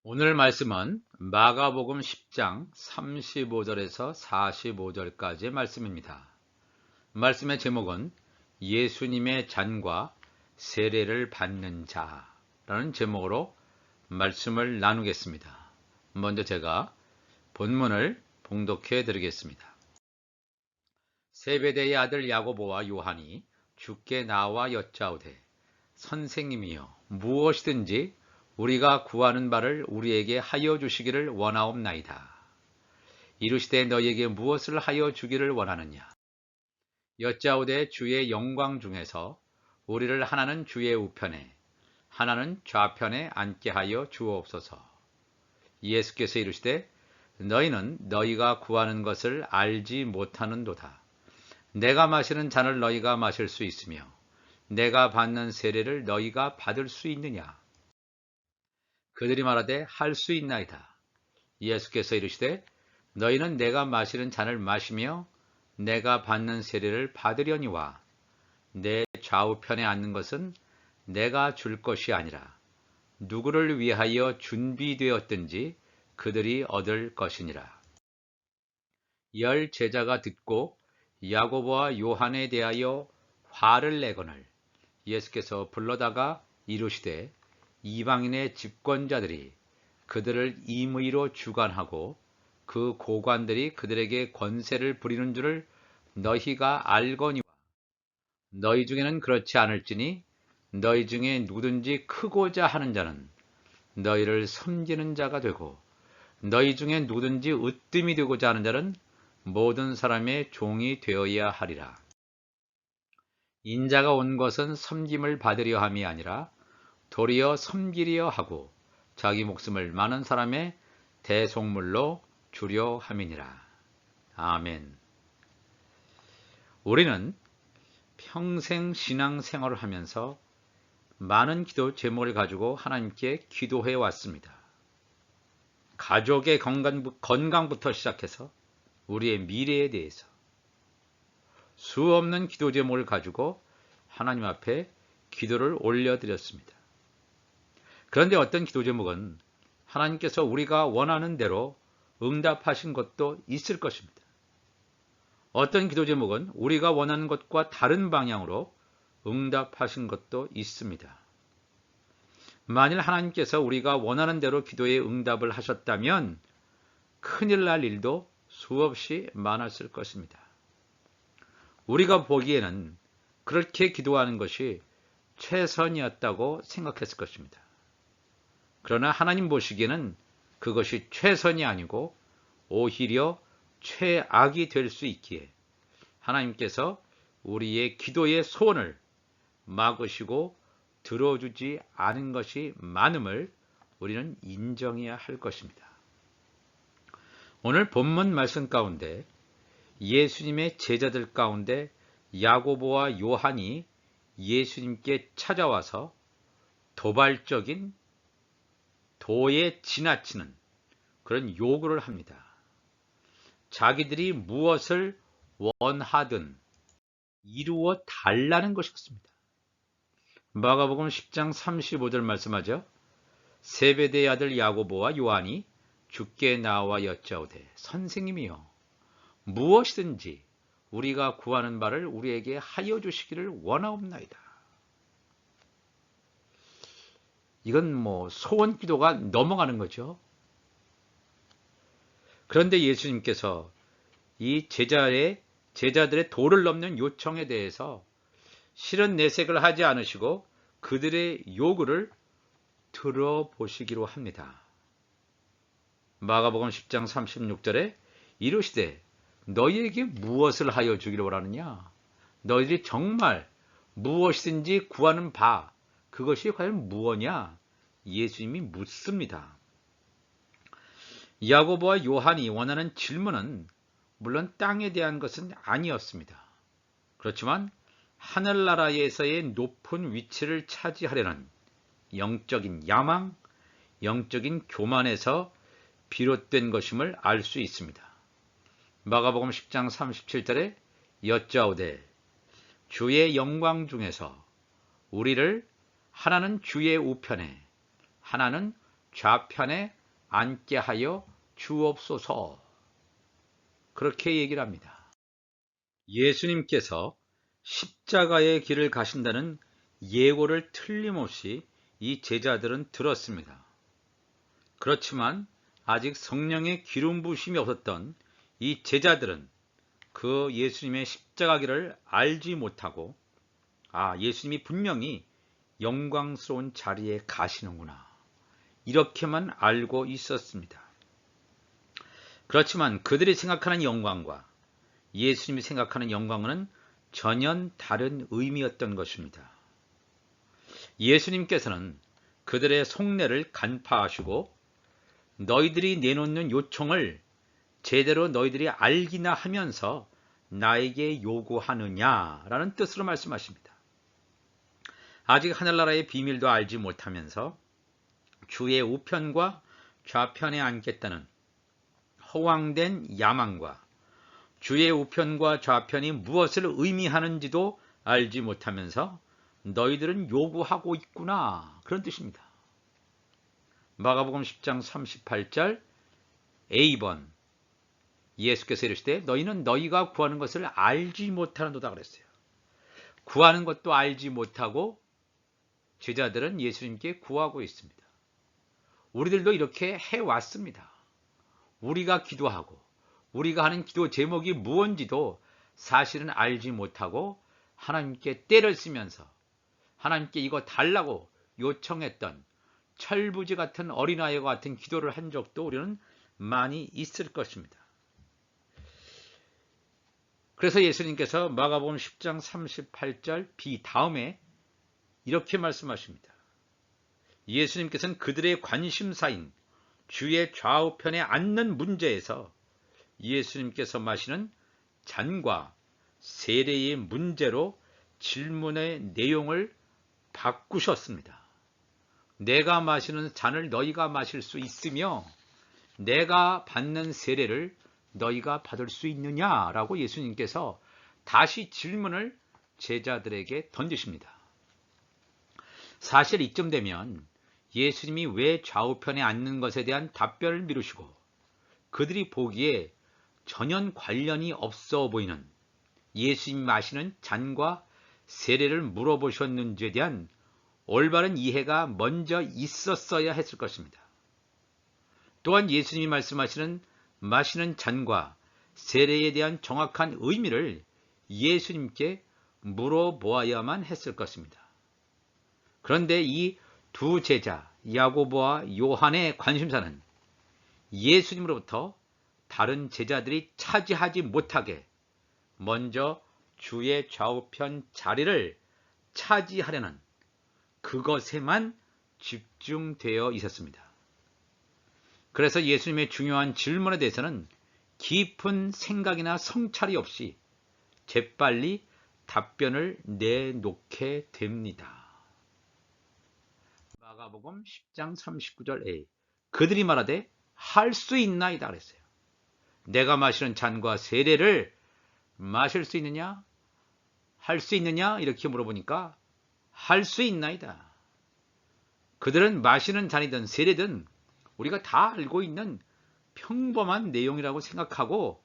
오늘 말씀은 마가복음 10장 35절에서 45절까지의 말씀입니다. 말씀의 제목은 예수님의 잔과 세례를 받는 자라는 제목으로 말씀을 나누겠습니다. 먼저 제가 본문을 봉독해 드리겠습니다. 세베대의 아들 야고보와 요한이 주께 나와 여짜오되 선생님이여 무엇이든지 우리가 구하는 바를 우리에게 하여 주시기를 원하옵나이다. 이르시되 너희에게 무엇을 하여 주기를 원하느냐? 여짜오되 주의 영광 중에서 우리를 하나는 주의 우편에 하나는 좌편에 앉게 하여 주옵소서. 예수께서 이르시되 너희는 너희가 구하는 것을 알지 못하는도다. 내가 마시는 잔을 너희가 마실 수 있으며 내가 받는 세례를 너희가 받을 수 있느냐? 그들이 말하되 할 수 있나이다. 예수께서 이르시되 너희는 내가 마시는 잔을 마시며 내가 받는 세례를 받으려니와 내 좌우편에 앉는 것은 내가 줄 것이 아니라 누구를 위하여 준비되었든지 그들이 얻을 것이니라. 열 제자가 듣고 야고보와 요한에 대하여 화를 내거늘 예수께서 불러다가 이르시되 이방인의 집권자들이 그들을 임의로 주관하고 그 고관들이 그들에게 권세를 부리는 줄을 너희가 알거니와 너희 중에는 그렇지 않을지니 너희 중에 누구든지 크고자 하는 자는 너희를 섬기는 자가 되고 너희 중에 누구든지 으뜸이 되고자 하는 자는 모든 사람의 종이 되어야 하리라. 인자가 온 것은 섬김을 받으려 함이 아니라 도리어 섬기려 하고 자기 목숨을 많은 사람의 대속물로 주려 함이니라. 아멘. 우리는 평생 신앙생활을 하면서 많은 기도 제목을 가지고 하나님께 기도해 왔습니다. 가족의 건강부터 시작해서 우리의 미래에 대해서 수없는 기도 제목을 가지고 하나님 앞에 기도를 올려드렸습니다. 그런데 어떤 기도 제목은 하나님께서 우리가 원하는 대로 응답하신 것도 있을 것입니다. 어떤 기도 제목은 우리가 원하는 것과 다른 방향으로 응답하신 것도 있습니다. 만일 하나님께서 우리가 원하는 대로 기도에 응답을 하셨다면 큰일 날 일도 수없이 많았을 것입니다. 우리가 보기에는 그렇게 기도하는 것이 최선이었다고 생각했을 것입니다. 그러나 하나님 보시기에는 그것이 최선이 아니고 오히려 최악이 될 수 있기에 하나님께서 우리의 기도의 소원을 막으시고 들어주지 않은 것이 많음을 우리는 인정해야 할 것입니다. 오늘 본문 말씀 가운데 예수님의 제자들 가운데 야고보와 요한이 예수님께 찾아와서 도발적인 도에 지나치는 그런 요구를 합니다. 자기들이 무엇을 원하든 이루어 달라는 것이었습니다. 마가복음 10장 35절 말씀하죠. 세베대의 아들 야고보와 요한이 주께 나와 여짜오되 선생님이여 무엇이든지 우리가 구하는 바를 우리에게 하여 주시기를 원하옵나이다. 이건 소원 기도가 넘어가는 거죠. 그런데 예수님께서 이 제자들의 도를 넘는 요청에 대해서 실은 내색을 하지 않으시고 그들의 요구를 들어보시기로 합니다. 마가복음 10장 36절에 이르시되 너희에게 무엇을 하여 주기를 원하느냐? 너희들이 정말 무엇이든지 구하는 바 그것이 과연 무엇이냐? 예수님이 묻습니다. 야고보와 요한이 원하는 질문은 물론 땅에 대한 것은 아니었습니다. 그렇지만 하늘나라에서의 높은 위치를 차지하려는 영적인 야망, 영적인 교만에서 비롯된 것임을 알 수 있습니다. 마가복음 10장 37절에 여짜오되 주의 영광 중에서 우리를 하나는 주의 우편에 하나는 좌편에 앉게 하여 주옵소서. 그렇게 얘기를 합니다. 예수님께서 십자가의 길을 가신다는 예고를 틀림없이 이 제자들은 들었습니다. 그렇지만 아직 성령의 기름 부으심이 없었던 이 제자들은 그 예수님의 십자가 길을 알지 못하고 예수님이 분명히 영광스러운 자리에 가시는구나, 이렇게만 알고 있었습니다. 그렇지만 그들이 생각하는 영광과 예수님이 생각하는 영광은 전혀 다른 의미였던 것입니다. 예수님께서는 그들의 속내를 간파하시고 너희들이 내놓는 요청을 제대로 너희들이 알기나 하면서 나에게 요구하느냐라는 뜻으로 말씀하십니다. 아직 하늘나라의 비밀도 알지 못하면서 주의 우편과 좌편에 앉겠다는 허황된 야망과 주의 우편과 좌편이 무엇을 의미하는지도 알지 못하면서 너희들은 요구하고 있구나, 그런 뜻입니다. 마가복음 10장 38절 A번, 예수께서 이르시되 너희는 너희가 구하는 것을 알지 못하는도다 그랬어요. 구하는 것도 알지 못하고 제자들은 예수님께 구하고 있습니다. 우리들도 이렇게 해왔습니다. 우리가 기도하고 우리가 하는 기도 제목이 무엇인지도 사실은 알지 못하고 하나님께 때를 쓰면서 하나님께 이거 달라고 요청했던 철부지 같은 어린아이와 같은 기도를 한 적도 우리는 많이 있을 것입니다. 그래서 예수님께서 마가복음 10장 38절 B 다음에 이렇게 말씀하십니다. 예수님께서는 그들의 관심사인 주의 좌우편에 앉는 문제에서 예수님께서 마시는 잔과 세례의 문제로 질문의 내용을 바꾸셨습니다. 내가 마시는 잔을 너희가 마실 수 있으며 내가 받는 세례를 너희가 받을 수 있느냐라고 예수님께서 다시 질문을 제자들에게 던지십니다. 사실 이쯤 되면 예수님이 왜 좌우편에 앉는 것에 대한 답변을 미루시고 그들이 보기에 전혀 관련이 없어 보이는 예수님이 마시는 잔과 세례를 물어보셨는지에 대한 올바른 이해가 먼저 있었어야 했을 것입니다. 또한 예수님이 말씀하시는 마시는 잔과 세례에 대한 정확한 의미를 예수님께 물어보아야만 했을 것입니다. 그런데 이 두 제자 야고보와 요한의 관심사는 예수님으로부터 다른 제자들이 차지하지 못하게 먼저 주의 좌우편 자리를 차지하려는 그것에만 집중되어 있었습니다. 그래서 예수님의 중요한 질문에 대해서는 깊은 생각이나 성찰이 없이 재빨리 답변을 내놓게 됩니다. 마가복음 10장 39절 A 그들이 말하되 할 수 있나이다 그랬어요. 내가 마시는 잔과 세례를 마실 수 있느냐? 할 수 있느냐? 이렇게 물어보니까 할 수 있나이다. 그들은 마시는 잔이든 세례든 우리가 다 알고 있는 평범한 내용이라고 생각하고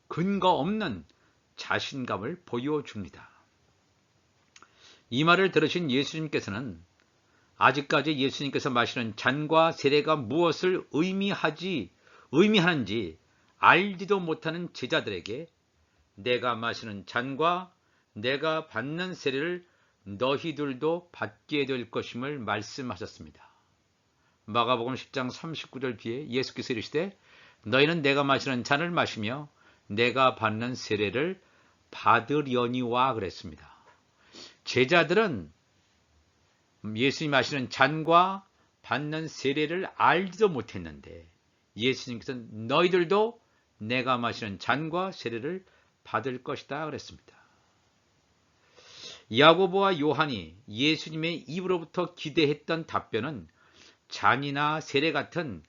근거 없는 자신감을 보여줍니다. 이 말을 들으신 예수님께서는 아직까지 예수님께서 마시는 잔과 세례가 무엇을 의미하는지 알지도 못하는 제자들에게 내가 마시는 잔과 내가 받는 세례를 너희들도 받게 될 것임을 말씀하셨습니다. 마가복음 10장 39절 뒤에 예수께서 이르시되 너희는 내가 마시는 잔을 마시며 내가 받는 세례를 받으려니와 그랬습니다. 제자들은 예수님이 마시는 잔과 받는 세례를 알지도 못했는데 예수님께서는 너희들도 내가 마시는 잔과 세례를 받을 것이다 그랬습니다. 야고보와 요한이 예수님의 입으로부터 기대했던 답변은 잔이나 세례 같은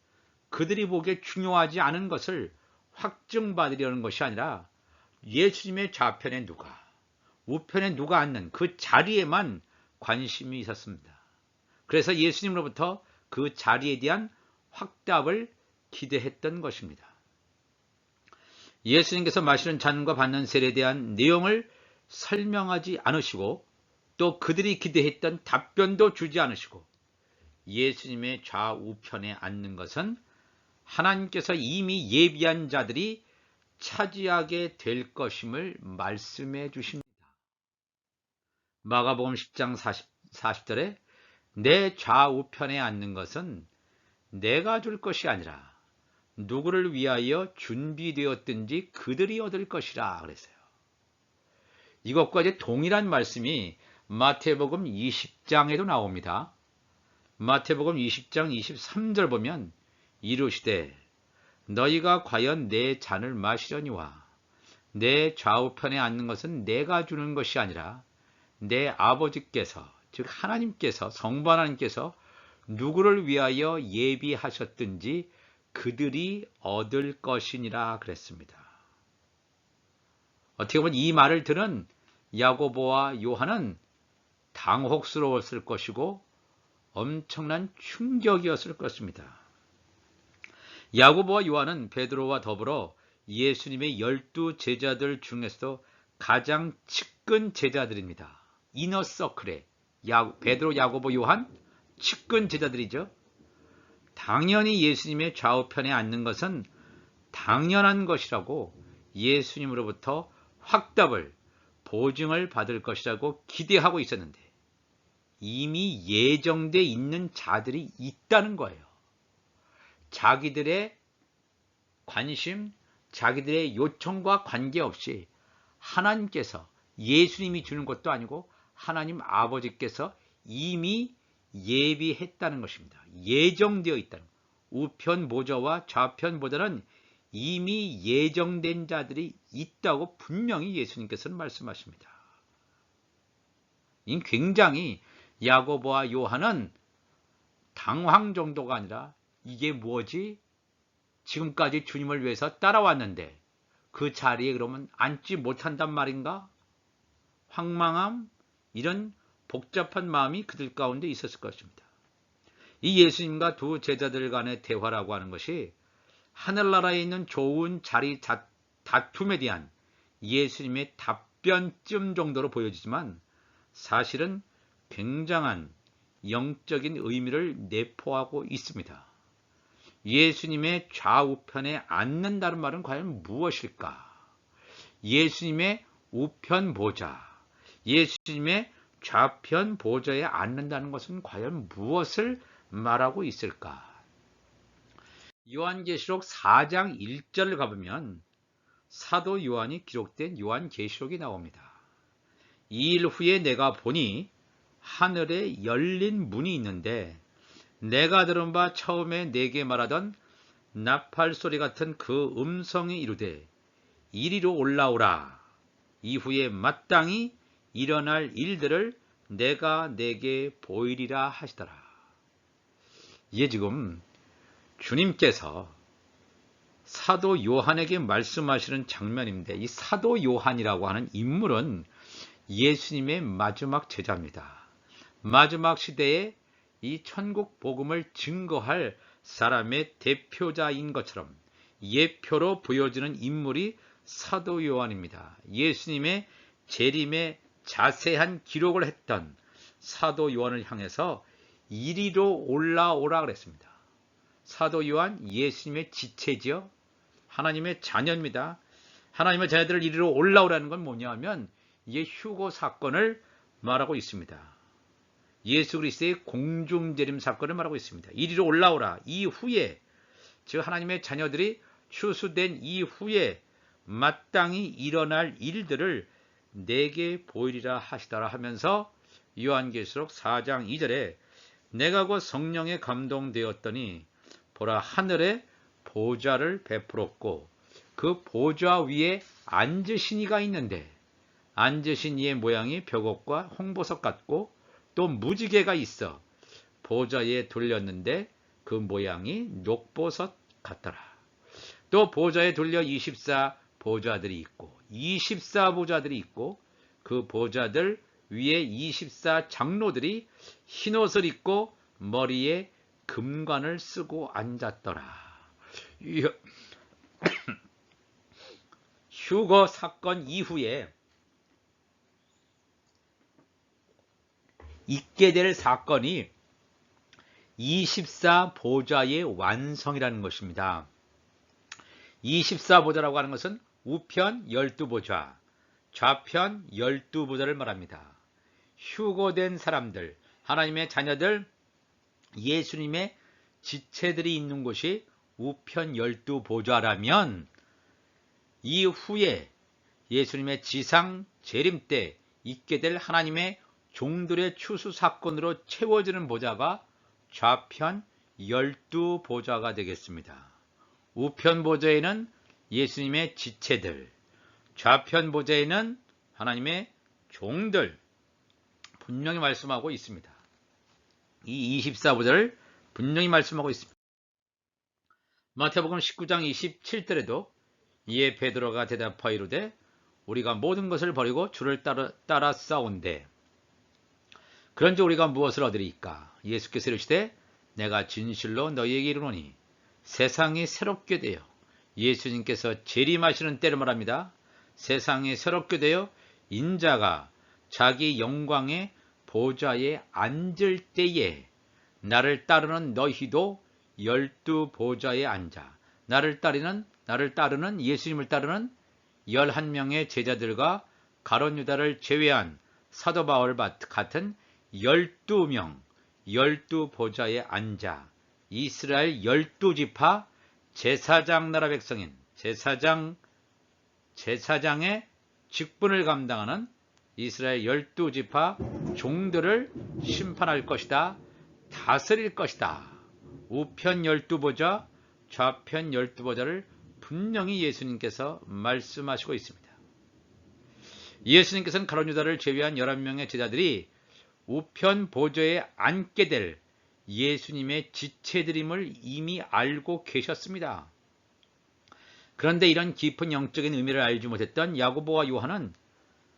그들이 보기에 중요하지 않은 것을 확증받으려는 것이 아니라 예수님의 좌편에 누가, 우편에 누가 앉는 그 자리에만 관심이 있었습니다. 그래서 예수님으로부터 그 자리에 대한 확답을 기대했던 것입니다. 예수님께서 마시는 잔과 받는 세례에 대한 내용을 설명하지 않으시고 또 그들이 기대했던 답변도 주지 않으시고 예수님의 좌우편에 앉는 것은 하나님께서 이미 예비한 자들이 차지하게 될 것임을 말씀해 주십니다. 마가복음 10장 40절에 내 좌우편에 앉는 것은 내가 줄 것이 아니라 누구를 위하여 준비되었든지 그들이 얻을 것이라 그랬어요. 이것과 이제 동일한 말씀이 마태복음 20장에도 나옵니다. 마태복음 20장 23절 보면 이르시되 너희가 과연 내 잔을 마시려니와 내 좌우편에 앉는 것은 내가 주는 것이 아니라 내 아버지께서 즉 하나님께서 성부 하나님께서 누구를 위하여 예비하셨든지 그들이 얻을 것이니라 그랬습니다. 어떻게 보면 이 말을 들은 야고보와 요한은 당혹스러웠을 것이고 엄청난 충격이었을 것입니다. 야고보와 요한은 베드로와 더불어 예수님의 12 제자들 중에서도 가장 측근 제자들입니다. 이너서클에 베드로, 야고보, 요한 측근 제자들이죠. 당연히 예수님의 좌우편에 앉는 것은 당연한 것이라고 예수님으로부터 확답을 보증을 받을 것이라고 기대하고 있었는데 이미 예정돼 있는 자들이 있다는 거예요. 자기들의 관심, 자기들의 요청과 관계없이 하나님께서 예수님이 주는 것도 아니고 하나님 아버지께서 이미 예비했다는 것입니다. 예정되어 있다는 것. 우편 보좌와 좌편 보좌는 이미 예정된 자들이 있다고 분명히 예수님께서는 말씀하십니다. 굉장히 야고보와 요한은 당황 정도가 아니라 이게 뭐지? 지금까지 주님을 위해서 따라왔는데 그 자리에 그러면 앉지 못한단 말인가? 황망함, 이런 복잡한 마음이 그들 가운데 있었을 것입니다. 이 예수님과 두 제자들 간의 대화라고 하는 것이 하늘나라에 있는 좋은 자리 다툼에 대한 예수님의 답변쯤 정도로 보여지지만 사실은 굉장한 영적인 의미를 내포하고 있습니다. 예수님의 좌우편에 앉는다는 말은 과연 무엇일까? 예수님의 우편 보좌, 예수님의 좌편 보좌에 앉는다는 것은 과연 무엇을 말하고 있을까? 요한계시록 4장 1절을 가보면 사도 요한이 기록된 요한계시록이 나옵니다. 이 일 후에 내가 보니 하늘에 열린 문이 있는데 내가 들은 바 처음에 내게 말하던 나팔 소리 같은 그 음성이 이르되 이리로 올라오라. 이후에 마땅히 일어날 일들을 내가 내게 보이리라 하시더라. 이게 지금 주님께서 사도 요한에게 말씀하시는 장면인데 이 사도 요한이라고 하는 인물은 예수님의 마지막 제자입니다. 마지막 시대에 이 천국 복음을 증거할 사람의 대표자인 것처럼 예표로 보여지는 인물이 사도 요한입니다. 예수님의 재림의 자세한 기록을 했던 사도 요한을 향해서 이리로 올라오라 그랬습니다. 사도 요한 예수님의 지체지요. 하나님의 자녀입니다. 하나님의 자녀들을 이리로 올라오라는 건 뭐냐면 이게 휴거 사건을 말하고 있습니다. 예수 그리스도의 공중재림 사건을 말하고 있습니다. 이리로 올라오라. 이후에 즉 하나님의 자녀들이 추수된 이후에 마땅히 일어날 일들을 내게 보이리라 하시더라 하면서 요한계시록 4장 2절에 내가 곧 성령에 감동되었더니 보라 하늘에 보좌를 베풀었고 그 보좌 위에 앉으신 이가 있는데 앉으신 이의 모양이 벽옥과 홍보석 같고 또 무지개가 있어 보좌에 돌렸는데 그 모양이 녹보석 같더라. 또 보좌에 돌려 24 보좌들이 있고 24 보좌들이 있고 그 보좌들 위에 24 장로들이 흰옷을 입고 머리에 금관을 쓰고 앉았더라. 휴거 사건 이후에 있게 될 사건이 24보좌의 완성이라는 것입니다. 24보좌라고 하는 것은 우편 12보좌, 좌편 12보좌를 말합니다. 휴거된 사람들, 하나님의 자녀들, 예수님의 지체들이 있는 곳이 우편 12보좌라면 이후에 예수님의 지상 재림 때 있게 될 하나님의 종들의 추수 사건으로 채워지는 보좌가 좌편 12보좌가 되겠습니다. 우편 보좌에는 예수님의 지체들, 좌편 보좌에는 하나님의 종들 분명히 말씀하고 있습니다. 이 24보좌를 분명히 말씀하고 있습니다. 마태복음 19장 27절에도 이에 베드로가 대답하여 이르되 우리가 모든 것을 버리고 주를 따라 싸운대 그런지 우리가 무엇을 얻으리이까? 예수께서 이르시되 내가 진실로 너희에게 이르노니 세상이 새롭게 되어 예수님께서 재림하시는 때를 말합니다. 세상이 새롭게 되어 인자가 자기 영광의 보좌에 앉을 때에 나를 따르는 너희도 12보좌에 앉아 나를 따르는 예수님을 따르는 11명의 제자들과 가룟 유다를 제외한 사도 바울 같은 12명 12보좌에 앉아 이스라엘 12지파 제사장 나라 백성인 제사장의 직분을 감당하는 이스라엘 12지파 종들을 심판할 것이다. 다스릴 것이다. 우편 12보좌, 좌편 12보좌를 분명히 예수님께서 말씀하시고 있습니다. 예수님께서는 가룟 유다를 제외한 11명의 제자들이 우편 보좌에 앉게 될 예수님의 지체들임을 이미 알고 계셨습니다. 그런데 이런 깊은 영적인 의미를 알지 못했던 야고보와 요한은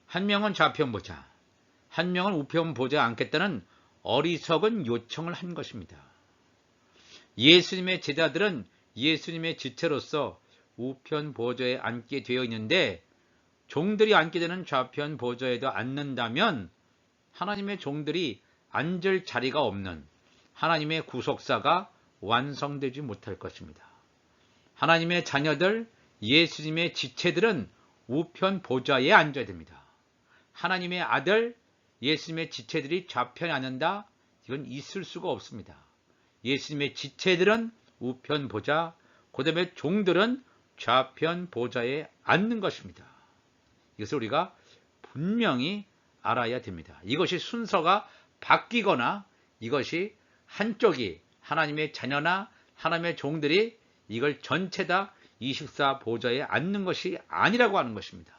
한 명은 좌편 보좌, 한 명은 우편 보좌에 앉겠다는 어리석은 요청을 한 것입니다. 예수님의 제자들은 예수님의 지체로서 우편 보좌에 앉게 되어 있는데 종들이 앉게 되는 좌편 보좌에도 앉는다면 하나님의 종들이 앉을 자리가 없는 하나님의 구속사가 완성되지 못할 것입니다. 하나님의 자녀들, 예수님의 지체들은 우편 보좌에 앉아야 됩니다. 하나님의 아들, 예수님의 지체들이 좌편에 앉는다? 이건 있을 수가 없습니다. 예수님의 지체들은 우편 보좌, 그 다음에 종들은 좌편 보좌에 앉는 것입니다. 이것을 우리가 분명히 알아야 됩니다. 이것이 순서가 바뀌거나 이것이 한쪽이 하나님의 자녀나 하나님의 종들이 이걸 전체 다 24보좌에 앉는 것이 아니라고 하는 것입니다.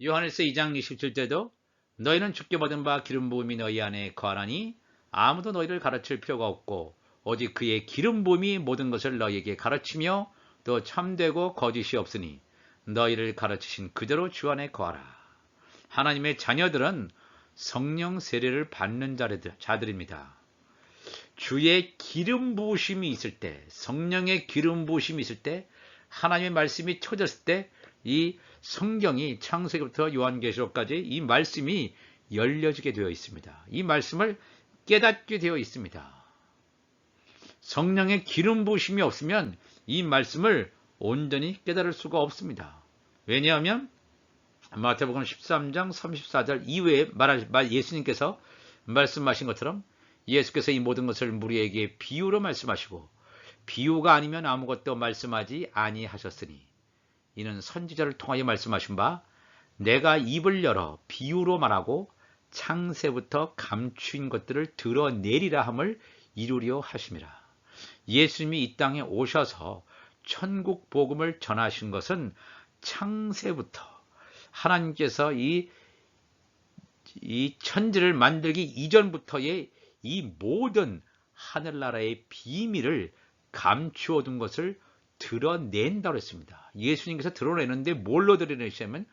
요한일서 2장 27절도 너희는 주께 받은 바 기름 부음이 너희 안에 거하나니 아무도 너희를 가르칠 필요가 없고 오직 그의 기름 부음이 모든 것을 너희에게 가르치며 또 참되고 거짓이 없으니 너희를 가르치신 그대로 주 안에 거하라. 하나님의 자녀들은 성령 세례를 받는 자들입니다. 주의 기름 부으심이 있을 때, 성령의 기름 부으심이 있을 때, 하나님의 말씀이 쳐졌을 때 이 성경이 창세기부터 요한계시록까지 이 말씀이 열려지게 되어 있습니다. 이 말씀을 깨닫게 되어 있습니다. 성령의 기름 부으심이 없으면 이 말씀을 온전히 깨달을 수가 없습니다. 왜냐하면 마태복음 13장 34절 이후에 예수님께서 말씀하신 것처럼 예수께서 이 모든 것을 무리에게 비유로 말씀하시고 비유가 아니면 아무것도 말씀하지 아니하셨으니 이는 선지자를 통하여 말씀하신 바 내가 입을 열어 비유로 말하고 창세부터 감추인 것들을 드러내리라 함을 이루려 하심이라. 예수님이 이 땅에 오셔서 천국 복음을 전하신 것은 창세부터 하나님께서 이 천지를 만들기 이전부터의 이 모든 하늘나라의 비밀을 감추어 둔 것을 드러낸다고 했습니다. 예수님께서 드러내는데 뭘로 드러내시냐면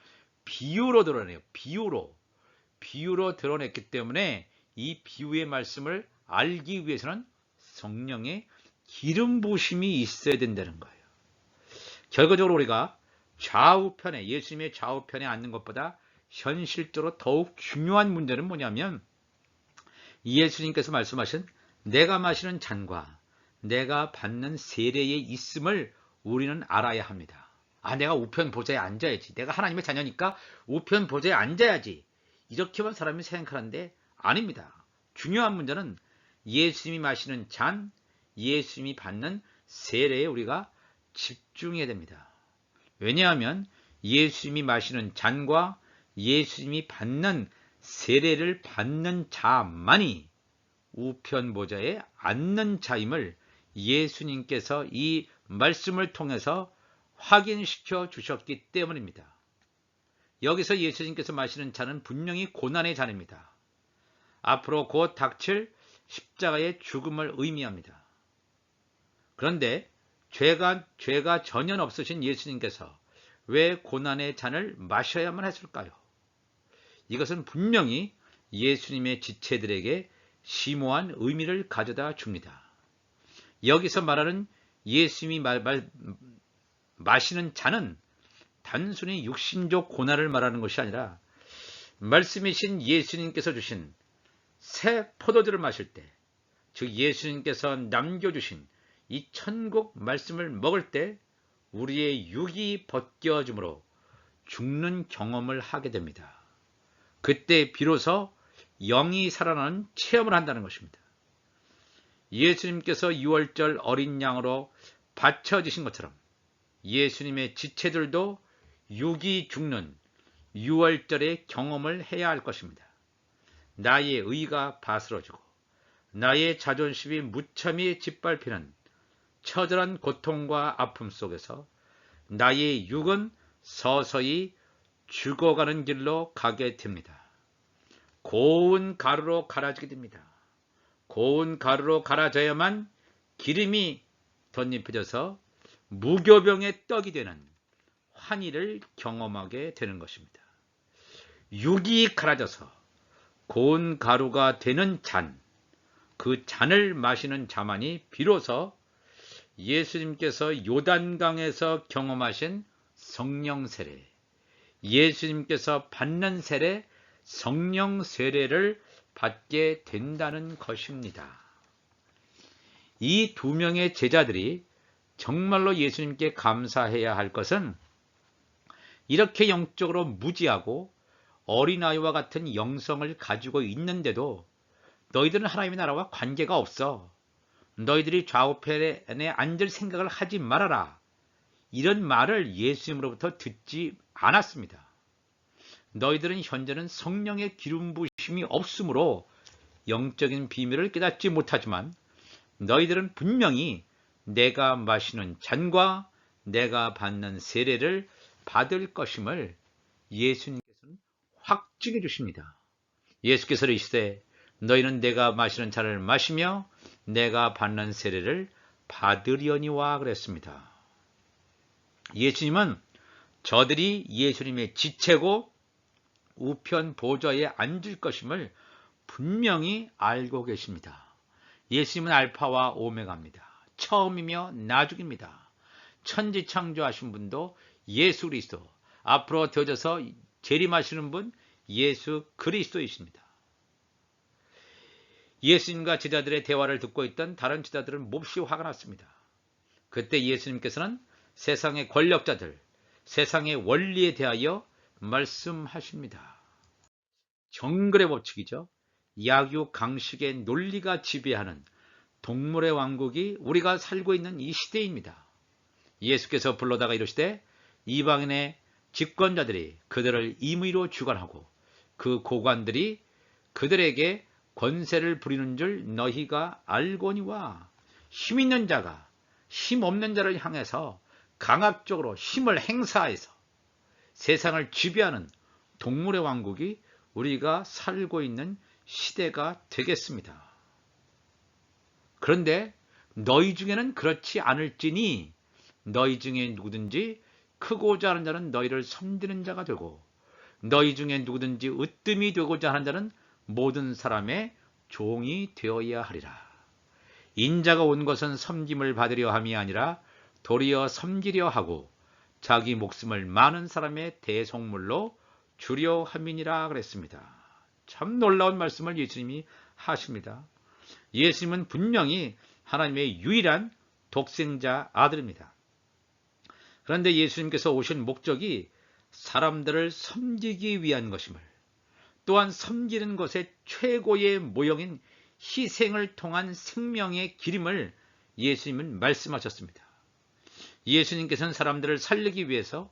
비유로 드러내요. 비유로 드러냈기 때문에 이 비유의 말씀을 알기 위해서는 성령의 기름 부으심이 있어야 된다는 거예요. 결과적으로 우리가 좌우편에, 예수님의 좌우편에 앉는 것보다 현실적으로 더욱 중요한 문제는 뭐냐면, 예수님께서 말씀하신 내가 마시는 잔과 내가 받는 세례의 있음을 우리는 알아야 합니다. 내가 우편 보좌에 앉아야지. 내가 하나님의 자녀니까 우편 보좌에 앉아야지. 이렇게만 사람이 생각하는데 아닙니다. 중요한 문제는 예수님이 마시는 잔, 예수님이 받는 세례에 우리가 집중해야 됩니다. 왜냐하면 예수님이 마시는 잔과 예수님이 받는 세례를 받는 자만이 우편 보좌에 앉는 자임을 예수님께서 이 말씀을 통해서 확인시켜 주셨기 때문입니다. 여기서 예수님께서 마시는 잔은 분명히 고난의 잔입니다. 앞으로 곧 닥칠 십자가의 죽음을 의미합니다. 그런데 죄가 전혀 없으신 예수님께서 왜 고난의 잔을 마셔야만 했을까요? 이것은 분명히 예수님의 지체들에게 심오한 의미를 가져다 줍니다. 여기서 말하는 예수님이 마시는 잔은 단순히 육신적 고난을 말하는 것이 아니라 말씀이신 예수님께서 주신 새 포도주를 마실 때, 즉 예수님께서 남겨주신 이 천국 말씀을 먹을 때 우리의 육이 벗겨짐으로 죽는 경험을 하게 됩니다. 그때 비로소 영이 살아나는 체험을 한다는 것입니다. 예수님께서 유월절 어린 양으로 바쳐지신 것처럼 예수님의 지체들도 육이 죽는 유월절의 경험을 해야 할 것입니다. 나의 의가 바스러지고 나의 자존심이 무참히 짓밟히는 처절한 고통과 아픔 속에서 나의 육은 서서히 죽어가는 길로 가게 됩니다. 고운 가루로 갈아지게 됩니다. 고운 가루로 갈아져야만 기름이 덧입혀져서 무교병의 떡이 되는 환희를 경험하게 되는 것입니다. 육이 갈아져서 고운 가루가 되는 잔, 그 잔을 마시는 자만이 비로소 예수님께서 요단강에서 경험하신 성령 세례, 예수님께서 받는 세례, 성령 세례를 받게 된다는 것입니다. 이 두 명의 제자들이 정말로 예수님께 감사해야 할 것은 이렇게 영적으로 무지하고 어린아이와 같은 영성을 가지고 있는데도 너희들은 하나님의 나라와 관계가 없어. 너희들이 좌우편에 앉을 생각을 하지 말아라. 이런 말을 예수님으로부터 듣지 않았습니다. 너희들은 현재는 성령의 기름 부으심이 없으므로 영적인 비밀을 깨닫지 못하지만 너희들은 분명히 내가 마시는 잔과 내가 받는 세례를 받을 것임을 예수님께서는 확증해 주십니다. 예수께서 이르시되 너희는 내가 마시는 잔을 마시며 내가 받는 세례를 받으려니와 그랬습니다. 예수님은 저들이 예수님의 지체고 우편 보좌에 앉을 것임을 분명히 알고 계십니다. 예수님은 알파와 오메가입니다. 처음이며 나중입니다. 천지창조하신 분도 예수 그리스도, 앞으로 되어져서 재림하시는 분 예수 그리스도이십니다. 예수님과 제자들의 대화를 듣고 있던 다른 제자들은 몹시 화가 났습니다. 그때 예수님께서는 세상의 권력자들, 세상의 원리에 대하여 말씀하십니다. 정글의 법칙이죠. 약육강식의 논리가 지배하는 동물의 왕국이 우리가 살고 있는 이 시대입니다. 예수께서 불러다가 이르시되 이방인의 집권자들이 그들을 임의로 주관하고 그 고관들이 그들에게 권세를 부리는 줄 너희가 알거니와, 힘 있는 자가 힘 없는 자를 향해서 강압적으로 힘을 행사해서 세상을 지배하는 동물의 왕국이 우리가 살고 있는 시대가 되겠습니다. 그런데 너희 중에는 그렇지 않을지니 너희 중에 누구든지 크고자 하는 자는 너희를 섬기는 자가 되고 너희 중에 누구든지 으뜸이 되고자 하는 자는 모든 사람의 종이 되어야 하리라. 인자가 온 것은 섬김을 받으려 함이 아니라 도리어 섬기려 하고 자기 목숨을 많은 사람의 대속물로 주려 함이니라 그랬습니다. 참 놀라운 말씀을 예수님이 하십니다. 예수님은 분명히 하나님의 유일한 독생자 아들입니다. 그런데 예수님께서 오신 목적이 사람들을 섬기기 위한 것임을, 또한 섬기는 것의 최고의 모형인 희생을 통한 생명의 기름을 예수님은 말씀하셨습니다. 예수님께서는 사람들을 살리기 위해서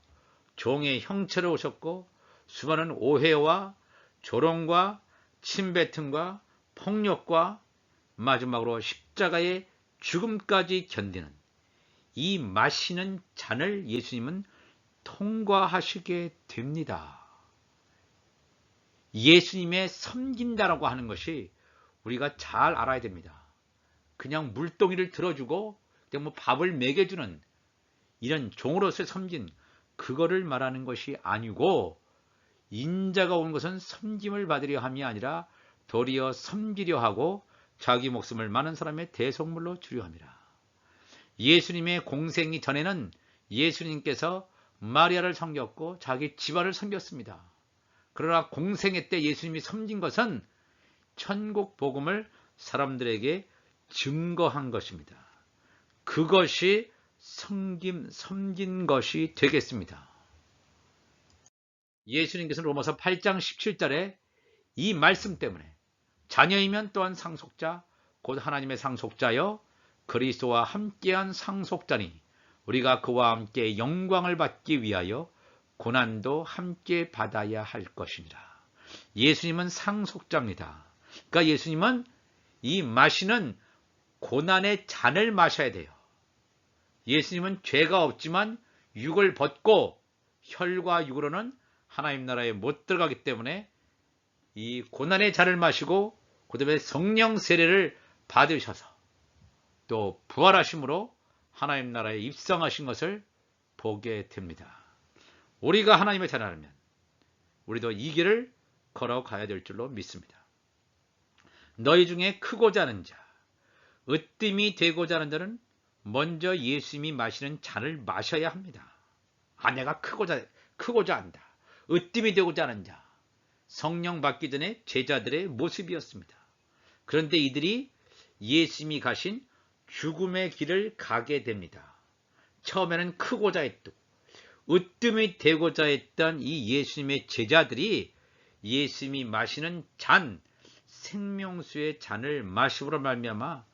종의 형체로 오셨고 수많은 오해와 조롱과 침뱉음과 폭력과 마지막으로 십자가의 죽음까지 견디는 이 마시는 잔을 예수님은 통과하시게 됩니다. 예수님의 섬긴다라고 하는 것이 우리가 잘 알아야 됩니다. 그냥 물동이를 들어주고 그냥 뭐 밥을 먹여주는 이런 종으로서의 섬긴, 그거를 말하는 것이 아니고, 인자가 온 것은 섬김을 받으려 함이 아니라 도리어 섬기려 하고 자기 목숨을 많은 사람의 대속물로 주려 함이라. 예수님의 공생이 전에는 예수님께서 마리아를 섬겼고 자기 집안을 섬겼습니다. 그러나 공생애 때 예수님이 섬긴 것은 천국 복음을 사람들에게 증거한 것입니다. 그것이 섬긴 것이 되겠습니다. 예수님께서는 로마서 8장 17절에 이 말씀 때문에 자녀이면 또한 상속자, 곧 하나님의 상속자여 그리스도와 함께한 상속자니 우리가 그와 함께 영광을 받기 위하여 고난도 함께 받아야 할 것이니라. 예수님은 상속자입니다. 그러니까 예수님은 이 마시는 고난의 잔을 마셔야 돼요. 예수님은 죄가 없지만 육을 벗고 혈과 육으로는 하나님 나라에 못 들어가기 때문에 이 고난의 잔을 마시고 그 다음에 성령 세례를 받으셔서 또 부활하심으로 하나님 나라에 입성하신 것을 보게 됩니다. 우리가 하나님의 자녀라면 우리도 이 길을 걸어가야 될 줄로 믿습니다. 너희 중에 크고자 하는 자, 으뜸이 되고자 하는 자는 먼저 예수님이 마시는 잔을 마셔야 합니다. 내가 크고자 한다. 으뜸이 되고자 하는 자, 성령 받기 전에 제자들의 모습이었습니다. 그런데 이들이 예수님이 가신 죽음의 길을 가게 됩니다. 처음에는 크고자 했고 으뜸이 되고자 했던 이 예수님의 제자들이 예수님이 마시는 잔, 생명수의 잔을 마시므로 말미암아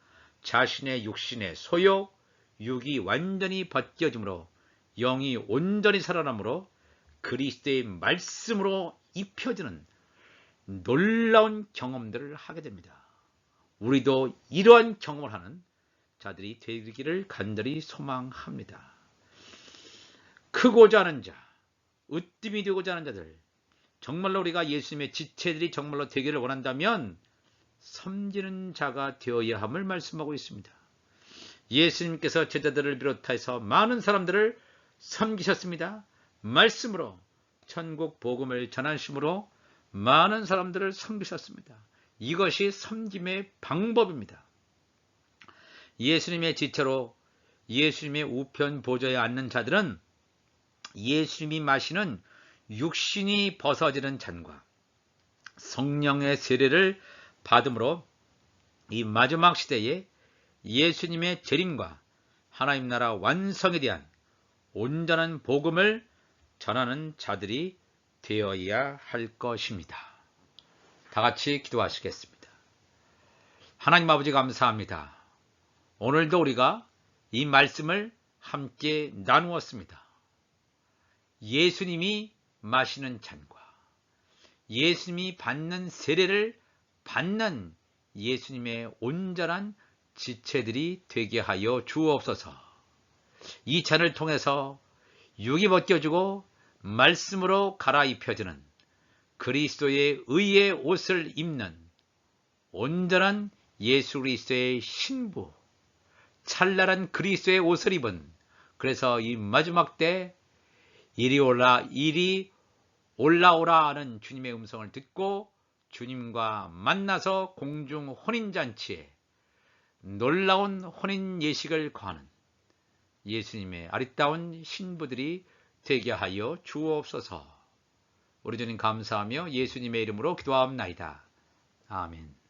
자신의 육신의 소욕, 육이 완전히 벗겨짐으로 영이 온전히 살아남으로 그리스도의 말씀으로 입혀지는 놀라운 경험들을 하게 됩니다. 우리도 이러한 경험을 하는 자들이 되기를 간절히 소망합니다. 크고자 하는 자, 으뜸이 되고자 하는 자들, 정말로 우리가 예수님의 지체들이 정말로 되기를 원한다면 섬기는 자가 되어야 함을 말씀하고 있습니다. 예수님께서 제자들을 비롯해서 많은 사람들을 섬기셨습니다. 말씀으로 천국 복음을 전하심으로 많은 사람들을 섬기셨습니다. 이것이 섬김의 방법입니다. 예수님의 지체로 예수님의 우편 보좌에 앉는 자들은 예수님이 마시는 육신이 벗어지는 잔과 성령의 세례를 받음으로 이 마지막 시대에 예수님의 재림과 하나님 나라 완성에 대한 온전한 복음을 전하는 자들이 되어야 할 것입니다. 다 같이 기도하시겠습니다. 하나님 아버지 감사합니다. 오늘도 우리가 이 말씀을 함께 나누었습니다. 예수님이 마시는 잔과 예수님이 받는 세례를 받는 예수님의 온전한 지체들이 되게 하여 주옵소서. 이 잔을 통해서 육이 벗겨지고 말씀으로 갈아입혀지는 그리스도의 의의 옷을 입는 온전한 예수 그리스도의 신부, 찬란한 그리스도의 옷을 입은, 그래서 이 마지막 때 이리 올라오라 하는 주님의 음성을 듣고 주님과 만나서 공중 혼인잔치에 놀라운 혼인 예식을 거하는 예수님의 아리따운 신부들이 되게 하여 주옵소서. 우리 주님 감사하며 예수님의 이름으로 기도하옵나이다. 아멘.